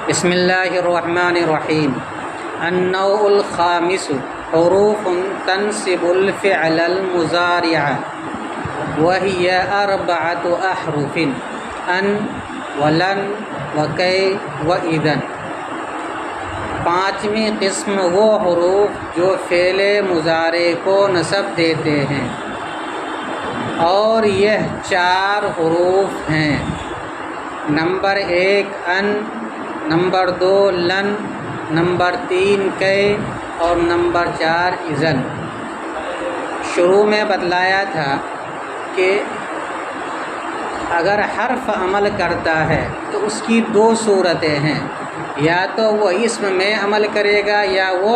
بسم اللہ الرحمن الرحیم۔ النوع الخامس حروف تنصب الفعل المضارع وهي أربعة أحرف ان ولن وکی وإذن۔ پانچویں قسم وہ حروف جو فعل مضارع کو نصب دیتے ہیں، اور یہ چار حروف ہیں۔ نمبر 1 ان، نمبر 2 لن، نمبر 3 کی اور نمبر 4 اذن۔ شروع میں بتلایا تھا کہ اگر حرف عمل کرتا ہے تو اس کی دو صورتیں ہیں، یا تو وہ اسم میں عمل کرے گا یا وہ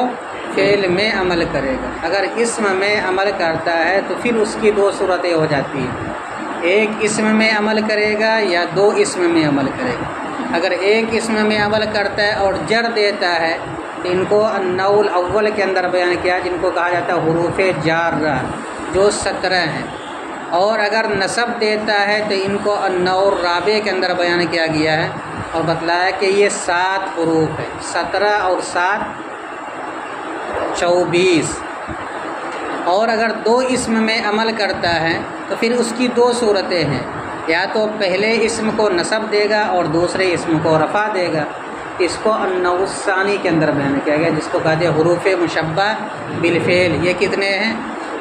فعل میں عمل کرے گا۔ اگر اسم میں عمل کرتا ہے تو پھر اس کی دو صورتیں ہو جاتی ہیں، ایک اسم میں عمل کرے گا یا دو اسم میں عمل کرے گا۔ اگر ایک اسم میں عمل کرتا ہے اور جر دیتا ہے تو ان کو النوع الاول کے اندر بیان کیا، جن کو کہا جاتا ہے حروف جارہ، جو 17 ہیں۔ اور اگر نصب دیتا ہے تو ان کو النوع الرابع کے اندر بیان کیا گیا ہے اور بتلایا کہ یہ 7 حروف ہیں، 17 اور 7 24۔ اور اگر دو اسم میں عمل کرتا ہے تو پھر اس کی دو صورتیں ہیں، یا تو پہلے اسم کو نصب دے گا اور دوسرے اسم کو رفع دے گا۔ اس کو النوع الثانی کے اندر بیان کیا گیا، جس کو کہتے ہیں حروف مشبہ بالفعل۔ یہ کتنے ہیں؟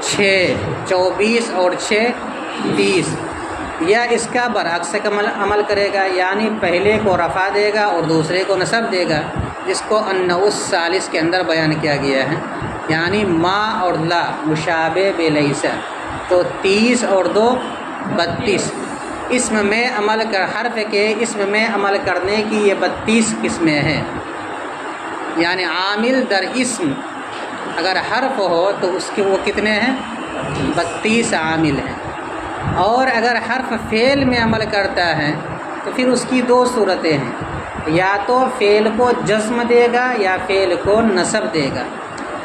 6، 24 اور 6 30۔ یا اس کا برعکس عمل کرے گا، یعنی پہلے کو رفع دے گا اور دوسرے کو نصب دے گا، جس کو النوع الثالث کے اندر بیان کیا گیا ہے، یعنی ما اور لا مشابہ بلیس۔ تو 30 اور 2 32۔ اسم میں عمل کر حرف کے اسم میں عمل کرنے کی یہ 32 قسمیں ہیں، یعنی عامل در اسم اگر حرف ہو تو اس کے وہ کتنے ہیں؟ 32 عامل ہیں۔ اور اگر حرف فعل میں عمل کرتا ہے تو پھر اس کی دو صورتیں ہیں، یا تو فعل کو جزم دے گا یا فعل کو نصب دے گا۔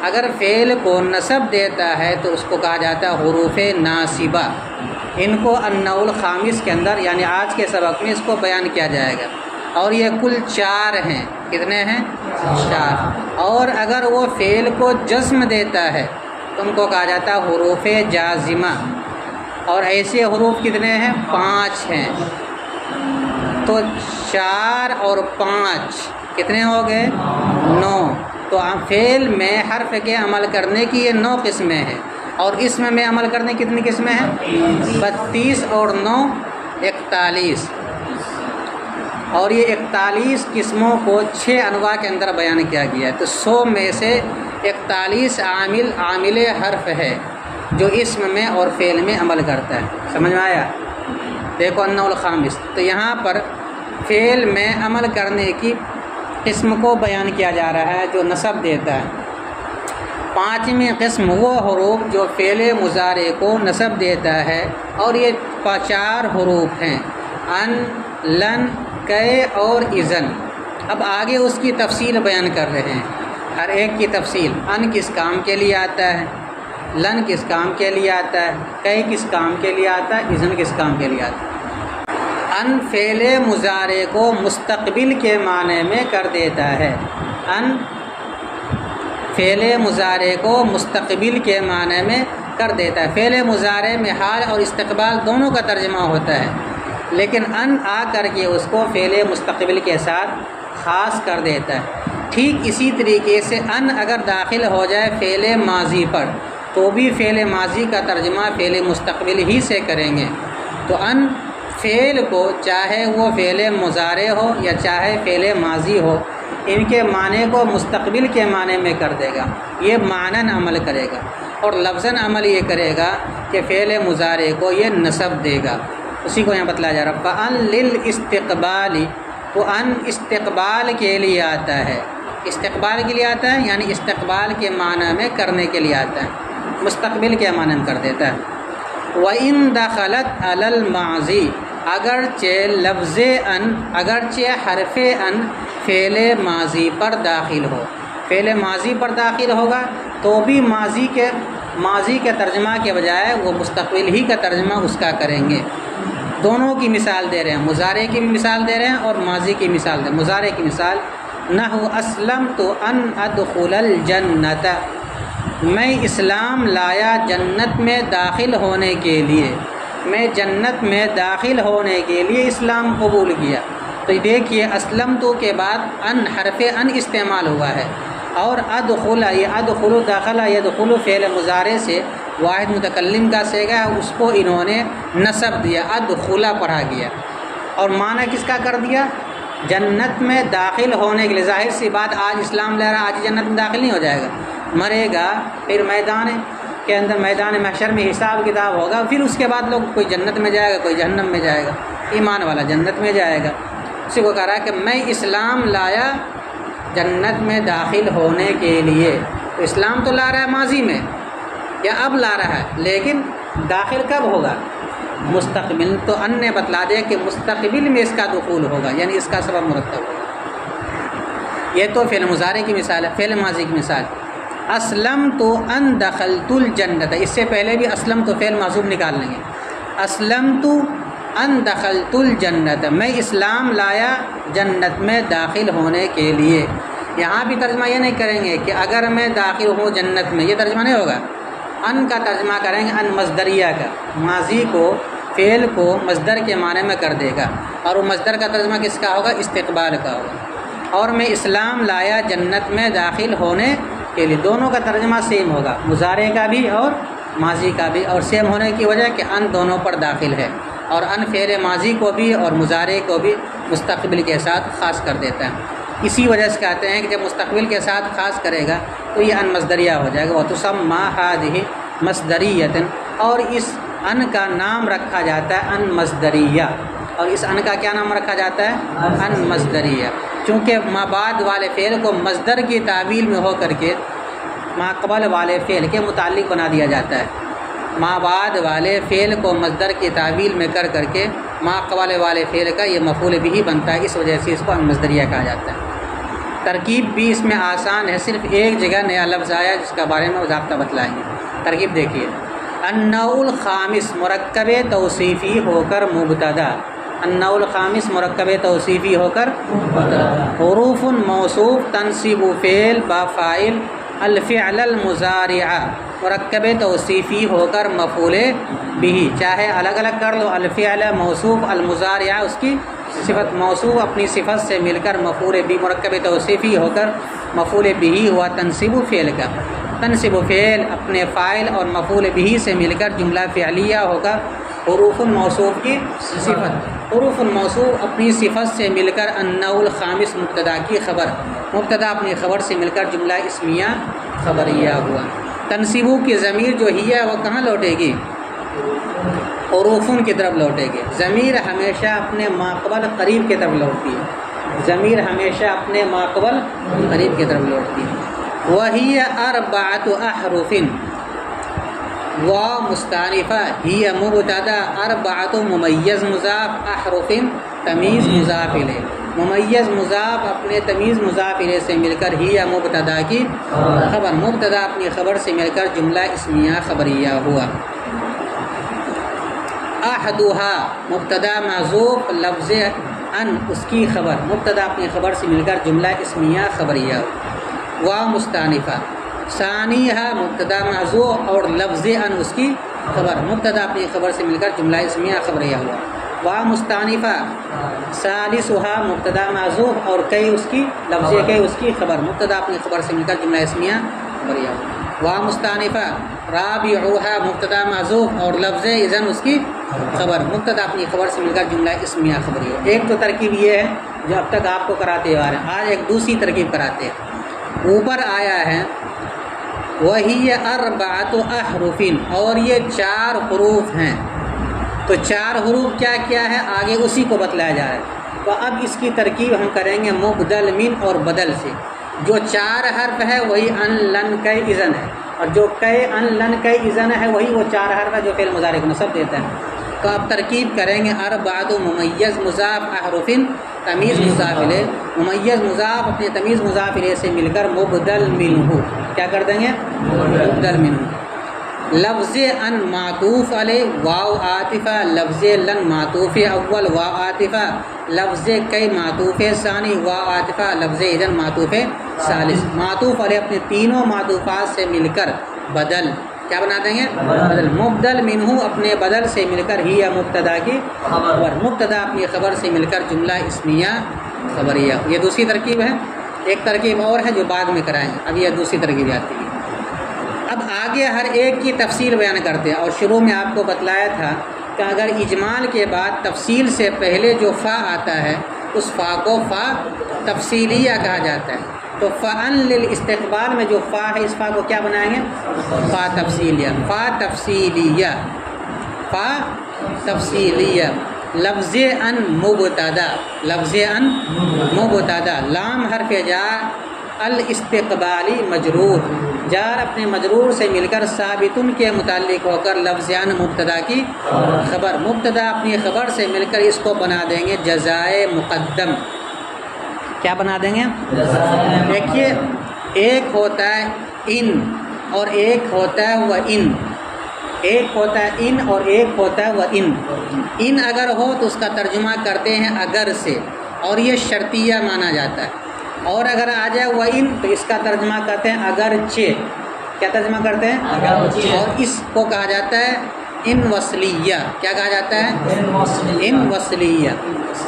اگر فعل کو نصب دیتا ہے تو اس کو کہا جاتا ہے حروف ناصبہ۔ ان کو النوع الخامس کے اندر، یعنی آج کے سبق میں اس کو بیان کیا جائے گا، اور یہ کل 4 ہیں۔ کتنے ہیں؟ 4۔ اور اگر وہ فعل کو جزم دیتا ہے تو ان کو کہا جاتا ہے حروف جازمہ، اور ایسے حروف کتنے ہیں؟ 5 ہیں۔ تو 4 اور 5 کتنے ہو گئے؟ 9۔ تو فعل میں حرف کے عمل کرنے کی یہ 9 قسمیں ہیں، اور اسم میں عمل کرنے کی کتنی قسمیں ہیں؟ 32 اور 9 41۔ اور یہ 41 قسموں کو 6 انواع کے اندر بیان کیا گیا ہے۔ تو 100 میں سے 41 عامل حرف ہے جو اسم میں اور فعل میں عمل کرتا ہے۔ سمجھ میں آیا؟ دیکھو النوع الخامس، تو یہاں پر فعل میں عمل کرنے کی قسم کو بیان کیا جا رہا ہے جو نصب دیتا ہے۔ 5ویں قسم وہ حروف جو فعل مضارع کو نصب دیتا ہے، اور یہ 4 حروف ہیں، ان، لن، کی اور اذن۔ اب آگے اس کی تفصیل بیان کر رہے ہیں، ہر ایک کی تفصیل۔ ان کس کام کے لیے آتا ہے، لن کس کام کے لیے آتا ہے، کی کس کام کے لیے آتا ہے، اذن کس کام کے لیے آتا ہے۔ ان فعل مضارع کو مستقبل کے معنی میں کر دیتا ہے۔ ان فعل مضارع کو مستقبل کے معنی میں کر دیتا ہے۔ فعل مضارع میں حال اور استقبال دونوں کا ترجمہ ہوتا ہے، لیکن ان آ کر کے اس کو فعل مستقبل کے ساتھ خاص کر دیتا ہے۔ ٹھیک اسی طریقے سے ان اگر داخل ہو جائے فعل ماضی پر تو بھی فعل ماضی کا ترجمہ فعل مستقبل ہی سے کریں گے۔ تو ان فعل کو، چاہے وہ فعل مضارع ہو یا چاہے فعل ماضی ہو، ان کے معنی کو مستقبل کے معنی میں کر دے گا، یہ معنن عمل کرے گا، اور لفظاً عمل یہ کرے گا کہ فعل مضارع کو یہ نصب دے گا۔ اسی کو یہاں بتلایا جا رہا ہے۔ فَأَن لِلْإِسْتِقْبَالِ، وہ ان استقبال کے لیے آتا ہے۔ استقبال کے لیے آتا ہے یعنی استقبال کے معنی میں کرنے کے لیے آتا ہے، مستقبل کے معنی میں کر دیتا ہے۔ وَإِن دَخَلَتْ عَلَى الْمَاضِي، اگرچہ لفظ ان، اگرچہ حرف ان فعل ماضی پر داخل ہو، فعل ماضی پر داخل ہوگا تو بھی ماضی کے ترجمہ کے بجائے وہ مستقبل ہی کا ترجمہ اس کا کریں گے۔ دونوں کی مثال دے رہے ہیں، مضارع کی بھی مثال دے رہے ہیں اور ماضی کی مثال دے رہے ہیں۔ مضارع کی مثال نحو اسلمت ان ادخل الجنت، میں اسلام لایا جنت میں داخل ہونے کے لیے، میں جنت میں داخل ہونے کے لیے اسلام قبول کیا۔ تو دیکھیے اسلمت کے بعد ان حرف ان استعمال ہوا ہے، اور ادخل، یہ ادخل داخلہ یدخل فعل مضارع سے واحد متکلم کا صیغہ ہے، اس کو انہوں نے نصب دیا، ادخل پڑھا گیا، اور معنی کس کا کر دیا؟ جنت میں داخل ہونے کے لیے۔ ظاہر سی بات، آج اسلام لے رہا، آج جنت میں داخل نہیں ہو جائے گا، مرے گا، پھر میدان کے اندر میدان محشر میں حساب کتاب ہوگا، پھر اس کے بعد لوگ کوئی جنت میں جائے گا، کوئی جہنم میں جائے گا، ایمان والا جنت میں جائے گا۔ اسی کو کہہ رہا ہے کہ میں اسلام لایا جنت میں داخل ہونے کے لیے۔ تو اسلام تو لا رہا ہے ماضی میں یا اب لا رہا ہے، لیکن داخل کب ہوگا؟ مستقبل۔ تو ان نے بتلا دیا کہ مستقبل میں اس کا دخول ہوگا، یعنی اس کا سبب مرتب ہوگا۔ یہ تو فعل مضارع کی مثال ہے۔ فعل ماضی کی مثال اسلم تو ان دخلت الجنت، اس سے پہلے بھی اسلم تو فعل محذوف نکال لیں گے۔ اسلم تو ان دخلت الجنت، میں اسلام لایا جنت میں داخل ہونے کے لیے۔ یہاں بھی ترجمہ یہ نہیں کریں گے کہ اگر میں داخل ہوں جنت میں، یہ ترجمہ نہیں ہوگا۔ ان کا ترجمہ کریں گے ان مصدریہ کا، ماضی کو، فعل کو مصدر کے معنی میں کر دے گا، اور وہ مصدر کا ترجمہ کس کا ہوگا؟ استقبال کا ہوگا۔ اور میں اسلام لایا جنت میں داخل ہونے کے لیے، دونوں کا ترجمہ سیم ہوگا، مضارع کا بھی اور ماضی کا بھی، اور سیم ہونے کی وجہ کہ ان دونوں پر داخل ہے، اور ان فعل ماضی کو بھی اور مضارع کو بھی مستقبل کے ساتھ خاص کر دیتا ہے۔ اسی وجہ سے کہتے ہیں کہ جب مستقبل کے ساتھ خاص کرے گا تو یہ ان مصدریہ ہو جائے گا۔ وَتُسَمَّى هَذِهِ مصدریۃ، اور اس ان کا نام رکھا جاتا ہے ان مصدریہ، اور اس ان کا کیا نام رکھا جاتا ہے؟ ان مصدریہ، چونکہ ما بعد والے فعل کو مصدر کی تعویل میں ہو کر کے ما قبل والے فعل کے متعلق بنا دیا جاتا ہے۔ ما بعد والے فعل کو مصدر کی تعویل میں کر کے ما قبل والے فعل کا یہ مفعول بھی بنتا ہے، اس وجہ سے اس کو ان مصدریہ کہا جاتا ہے۔ ترکیب بھی اس میں آسان ہے، صرف ایک جگہ نیا لفظ آیا جس کا بارے میں ضابطہ بتلائیں گے۔ ترکیب دیکھیے، النوع الخامس مرکب توصیفی ہو کر مبتدا، النوع الخامس مرکب توصیفی ہو کر حروف موصوف تنصب فعل با فاعل الفعل المضارع، مرکب توصیفی ہو کر مفعول بھی، چاہے الگ الگ کر لو، الفعل موصوف، المضارع اس کی صفت، موصوف اپنی صفت سے مل کر مفعول بھی، مرکب توصیفی ہو کر مفعول بھی ہوا تنصب فعل کا، تنصب فعل اپنے فاعل اور مفعول بھی سے مل کر جملہ فعلیہ ہو کر حروف الموصوف کی صفت، حروف الموصوف اپنی صفت سے مل کر النوع الخامس مبتدا کی خبر، مبتدا اپنی خبر سے مل کر جملہ اسمیہ خبریہ ہوا۔ تنصیبوں کی ضمیر جو ہی ہے وہ کہاں لوٹے گی؟ حروفن کی طرف لوٹے گی۔ ضمیر ہمیشہ اپنے ماقبل قریب کی طرف لوٹتی ہے، ضمیر ہمیشہ اپنے ماقبل قریب کی طرف لوٹتی ہے۔ وہی اربعۃ احرف و مستانفہ، ہی مبتدا، اربعۃ ممیز مضاف، احرف تمیز مضاف الیہ، ممیز مضاف اپنے تمیز مضاف الیہ سے مل کر ہی مبتدا کی خبر، مبتدا اپنی خبر سے مل کر جملہ اسمیہ خبریہ ہوا۔ احدھا مبتدا محذوف لفظ ان اس کی خبر، مبتدا اپنی خبر سے مل کر جملہ اسمیہ خبریہ و مستانفہ، ثانیہ مبتدا محذوف اور لفظ ان اس کی خبر، مبتدا اپنی خبر سے مل کر جملہ اسمیہ خبریہ ہوا۔ و مستانفہ ثالثھا مبتدا محذوف اور کئی اس کی، لفظ کئی اس کی خبر، مبتدا اپنی خبر سے مل کر جملہ اسمیہ خبریہ ہوا۔ و مستانفہ رابعھا مبتدا محذوف اور لفظ اذن اس کی خبر، مبتدا اپنی خبر سے مل کر جملہ اسمیہ خبریہ ہوا۔ ایک تو ترکیب یہ ہے جو اب تک آپ کو کراتے آ رہے ہیں، آج ایک دوسری ترکیب کراتے ہیں۔ اوپر آیا ہے وہی اربعۃ احرف، اور یہ 4 حروف ہیں، تو 4 حروف کیا کیا ہے آگے اسی کو بتلایا جا رہا ہے۔ تو اب اس کی ترکیب ہم کریں گے مبدل من اور بدل سے۔ جو 4 حرف ہے وہی ان لن کئی اذن ہے، اور جو کئی ان لن کئی اذن ہے وہی وہ 4 حرف ہے جو فعل مضارع کو نصب دیتا ہے۔ تو اب ترکیب کریں گے اربعۃ ممیز مضاف احرف تمیز مضاف الیہ، ممیز مضاف اپنے تمیز مضاف الیہ سے مل کر مبدل منہ، کیا کر دیں گے؟ مبدل منہ۔ لفظ ان معطوف علیہ واو عاطفہ، لفظ لن معطوف اول واو عاطفہ، لفظ کئی معطوف ثانی واو عاطفہ، لفظ اذن معطوف ثالث۔ معطوف علیہ اپنے تینوں معطوفات سے مل کر بدل، کیا بنا دیں گے؟ بدل۔ مبدل منہ اپنے بدل سے مل کر ہی یا مبتدا کی خبر، مبتدا اپنی خبر سے مل کر جملہ اسمیہ خبریہ۔ یہ دوسری ترکیب ہے۔ ایک ترکیب اور ہے جو بعد میں کرائیں گے، اب یہ دوسری ترکیب آتی ہے۔ اب آگے ہر ایک کی تفصیل بیان کرتے ہیں، اور شروع میں آپ کو بتلایا تھا کہ اگر اجمال کے بعد تفصیل سے پہلے جو فا آتا ہے اس فا کو فا تفصیلیہ کہا جاتا ہے۔ تو فعن للاستقبال میں جو فا ہے اس فا کو کیا بنائیں گے؟ فا تفصیلیہ، فا تفصیلیہ، فا تفصیلیہ۔ لفظ ان مبتدا، لفظ ان مبتدا، لام حرف جار، الاستقبالی مجرور، جار اپنے مجرور سے مل کر ثابتن کے متعلق ہو کر لفظ ان مبتدا کی خبر، مبتدا اپنی خبر سے مل کر اس کو بنا دیں گے جزائے مقدم۔ کیا بنا دیں گے؟ دیکھیے، ایک ہوتا ہے ان اور ایک ہوتا ہے وہ ان، ایک ہوتا ہے ان اور ایک ہوتا ہے وہ ان۔ ان اگر ہو تو اس کا ترجمہ کرتے ہیں اگر سے، اور یہ شرطیہ مانا جاتا ہے، اور اگر آ جائے وہ ان تو اس کا ترجمہ کرتے ہیں اگرچہ، کیا ترجمہ کرتے ہیں؟ اگرچہ۔ اور اس کو کہا جاتا ہے ان وصلیہ، کیا کہا جاتا ہے؟ ان وصلیہ۔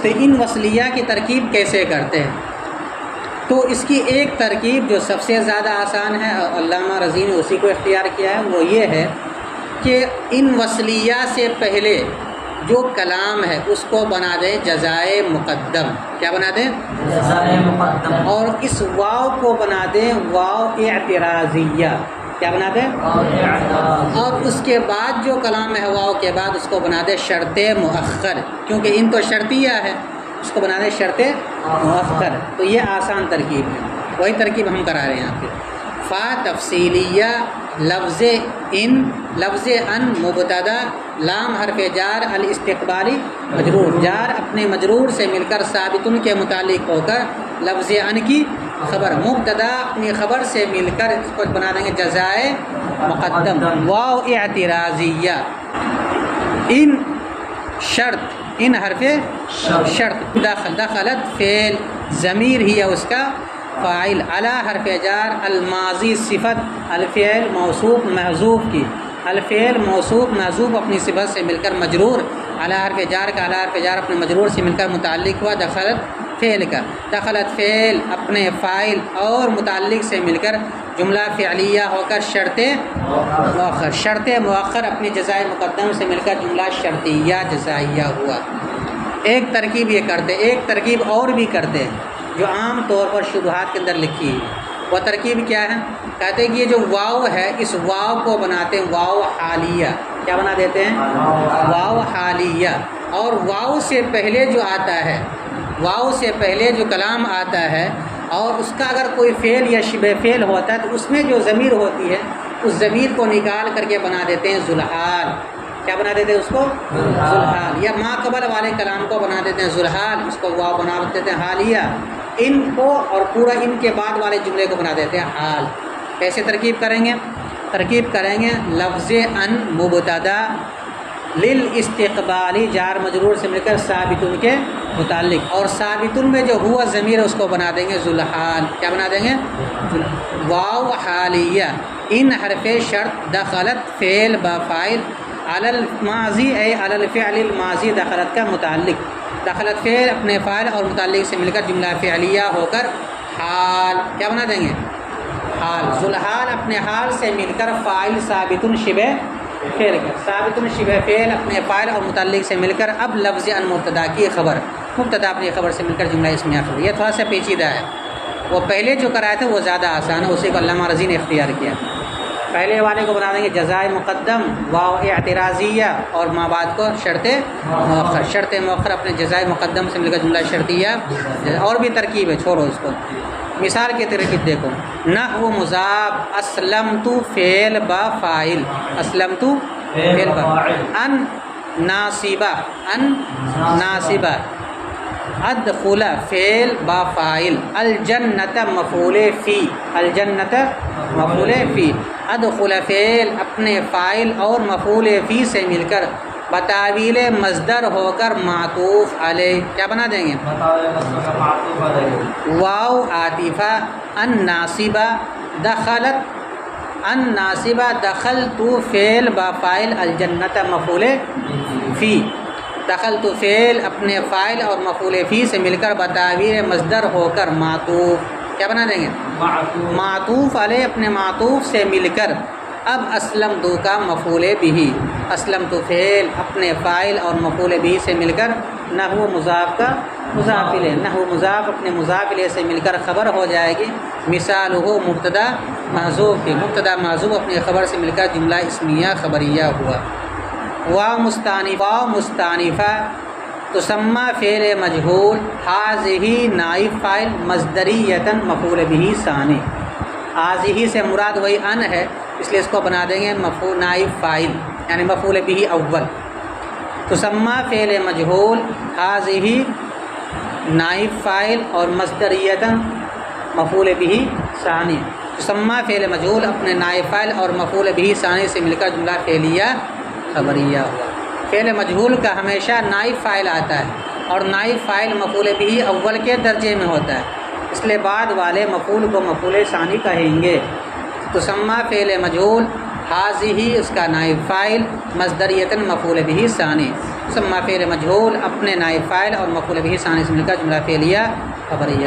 تو ان وصلیہ کی ترکیب کیسے کرتے ہیں؟ تو اس کی ایک ترکیب جو سب سے زیادہ آسان ہے، علامہ رضی نے اسی کو اختیار کیا ہے، وہ یہ ہے کہ ان وصلیہ سے پہلے جو کلام ہے اس کو بنا دیں جزائے مقدم۔ کیا بنا دیں؟ جزائے مقدم۔ اور اس واو کو بنا دیں واو اعتراضیہ۔ کیا بنا دیں؟ اور اس کے بعد جو کلام ہے واو کے بعد اس کو بنا دیں شرط مؤخر، کیونکہ ان تو شرطیہ ہے، اس کو بنا دیں شرط مؤخر۔ تو یہ آسان ترکیب ہے، وہی ترکیب ہم کرا رہے ہیں یہاں پہ۔ فا تفصیلیہ، لفظ ان مبتدا، لام حرف جار، الاستقبالی مجرور، جار اپنے مجرور سے مل کر ثابتن کے متعلق ہو کر لفظ ان کی خبر، مبتدا اپنی خبر سے مل کر اس کو بنا دیں گے جزائے مقدم۔ واو اعتراضیہ، ان شرط، ان حرف شرط، دخلت فعل، ضمیر ہی ہے اس کا فاعل، علی حرف جار، الماضی صفت، الفعل موصوف محذوف کی، الفعل موصوف محذوف اپنی صفت سے مل کر مجرور، علی حرف جار کا، علی حرف جار اپنے مجرور سے مل کر متعلق ہوا دخلت فعل کا، دخلت فعل اپنے فاعل اور متعلق سے مل کر جملہ فعلیہ ہو کر شرط مؤخر، شرط مؤخر اپنی جزائے مقدم سے مل کر جملہ شرطیہ جزائیہ ہوا۔ ایک ترکیب یہ کرتے، ایک ترکیب اور بھی کرتے ہیں جو عام طور پر شبہات کے اندر لکھی ہے۔ وہ ترکیب کیا ہے؟ کہتے ہیں کہ یہ جو واو ہے اس واو کو بناتے ہیں واو حالیہ۔ کیا بنا دیتے ہیں؟ واو حالیہ۔ اور واو سے پہلے جو آتا ہے، واو سے پہلے جو کلام آتا ہے اور اس کا اگر کوئی فعل یا شبہ فعل ہوتا ہے تو اس میں جو ضمیر ہوتی ہے اس ضمیر کو نکال کر کے بنا دیتے ہیں ذوالحال۔ کیا بنا دیتے ہیں اس کو؟ ذوالحال۔ یا ما قبل والے کلام کو بنا دیتے ہیں ذوالحال، اس کو واو بنا دیتے ہیں حالیہ۔ ان کو اور پورا ان کے بعد والے جملے کو بنا دیتے ہیں حال۔ کیسے ترکیب کریں گے؟ ترکیب کریں گے لفظ ان مبتدا للاستقبالی، جار مجرور سے مل کر ثابتن کے متعلق، اور ثابتن میں جو ہوا ضمیر ہے اس کو بنا دیں گے ذوالحال۔ کیا بنا دیں گے؟ واو حالیہ۔ ان حرف شرط دخلت فعل با فاعل، علی الماضی اے علی الفعل الماضی، دخلت کا متعلق، دخلت فعل اپنے فاعل اور متعلق سے مل کر جملہ فعلیہ ہو کر حال۔ کیا بنا دیں گے؟ حال۔ ذوالحال اپنے حال سے مل کر فاعل ثابتن شبہ فعل کا، ثابتن شبہ فعل اپنے فاعل اور متعلق سے مل کر اب لفظ ان مبتدا کی خبر، مبتدا اپنی خبر سے مل کر جملہ اسمیہ خبر۔ یہ تھوڑا سا پیچیدہ ہے، وہ پہلے جو کرائے تھے وہ زیادہ آسان ہے، اسی کو علامہ رضی نے اختیار کیا۔ پہلے والے کو بنا دیں گے جزائے مقدم واو اعتراضیہ، اور ما بعد کو شرط مؤخر، شرط مؤخر اپنے جزائے مقدم سے مل کر جملہ شرطیہ۔ اور بھی ترکیب ہے، چھوڑو اس کو۔ مثال کے ترکیب دیکھو، نحو مضاف، اسلمت فعل با فاعل، اسلمت فعل با، ان ناصبہ، ان ناصبہ، ادخل فعل با فاعل، الجنت مفعول فی، الجنت مفعول فی، ادخل فعل اپنے فاعل اور مفعول فی سے مل کر بتاویل مصدر ہو کر معطوف علیہ کیا بنا دیں گے؟ واو عاطفہ الناصبہ دخلت الناصبہ دخلت فعل با فاعل الجنت مفعول فی دخلت فعل اپنے فاعل اور مفعول فی سے مل کر بتاویل مصدر ہو کر معطوف کیا بنا دیں گے؟ معطوف علیہ اپنے معطوف سے مل کر اب اسلم تو کا مفعول بھی اسلم تو فعل اپنے فاعل اور مفعول بھی سے مل کر نحو مضاف کا مضاف الیہ نحو مضاف اپنے مضاف الیہ سے مل کر خبر ہو جائے گی مثال ہو مبتدا محذوف کی مبتدا محذوف اپنے خبر سے مل کر جملہ اسمیہ خبریہ ہوا واو مستانفہ تسمى فعل مجهول هذه نائب فاعل مصدریۃ مفعول به ثانی هذه سے مراد وہی ان ہے اس لیے اس کو بنا دیں گے مفعول نائب فاعل یعنی مفعول به اول تسمى فعل مجهول هذه نائب فاعل اور مصدریۃ مفعول به ثانی تسمى فعل مجهول اپنے نائب فاعل اور مفعول به ثانی سے مل کر جملہ فعلیہ خبریہ ہوا فعل مجہول کا ہمیشہ نائب فاعل آتا ہے اور نائب فاعل مفعول بھی اول کے درجے میں ہوتا ہے اس لیے بعد والے مفعول کو مفعول ثانی کہیں گے تسمى فعل مجہول هذه اس کا نائب فاعل مصدریۃ مفعول به ثانی تسمى فعل مجہول اپنے نائب فاعل اور مفعول به ثانی سے مل کر جملہ فعلیہ خبریہ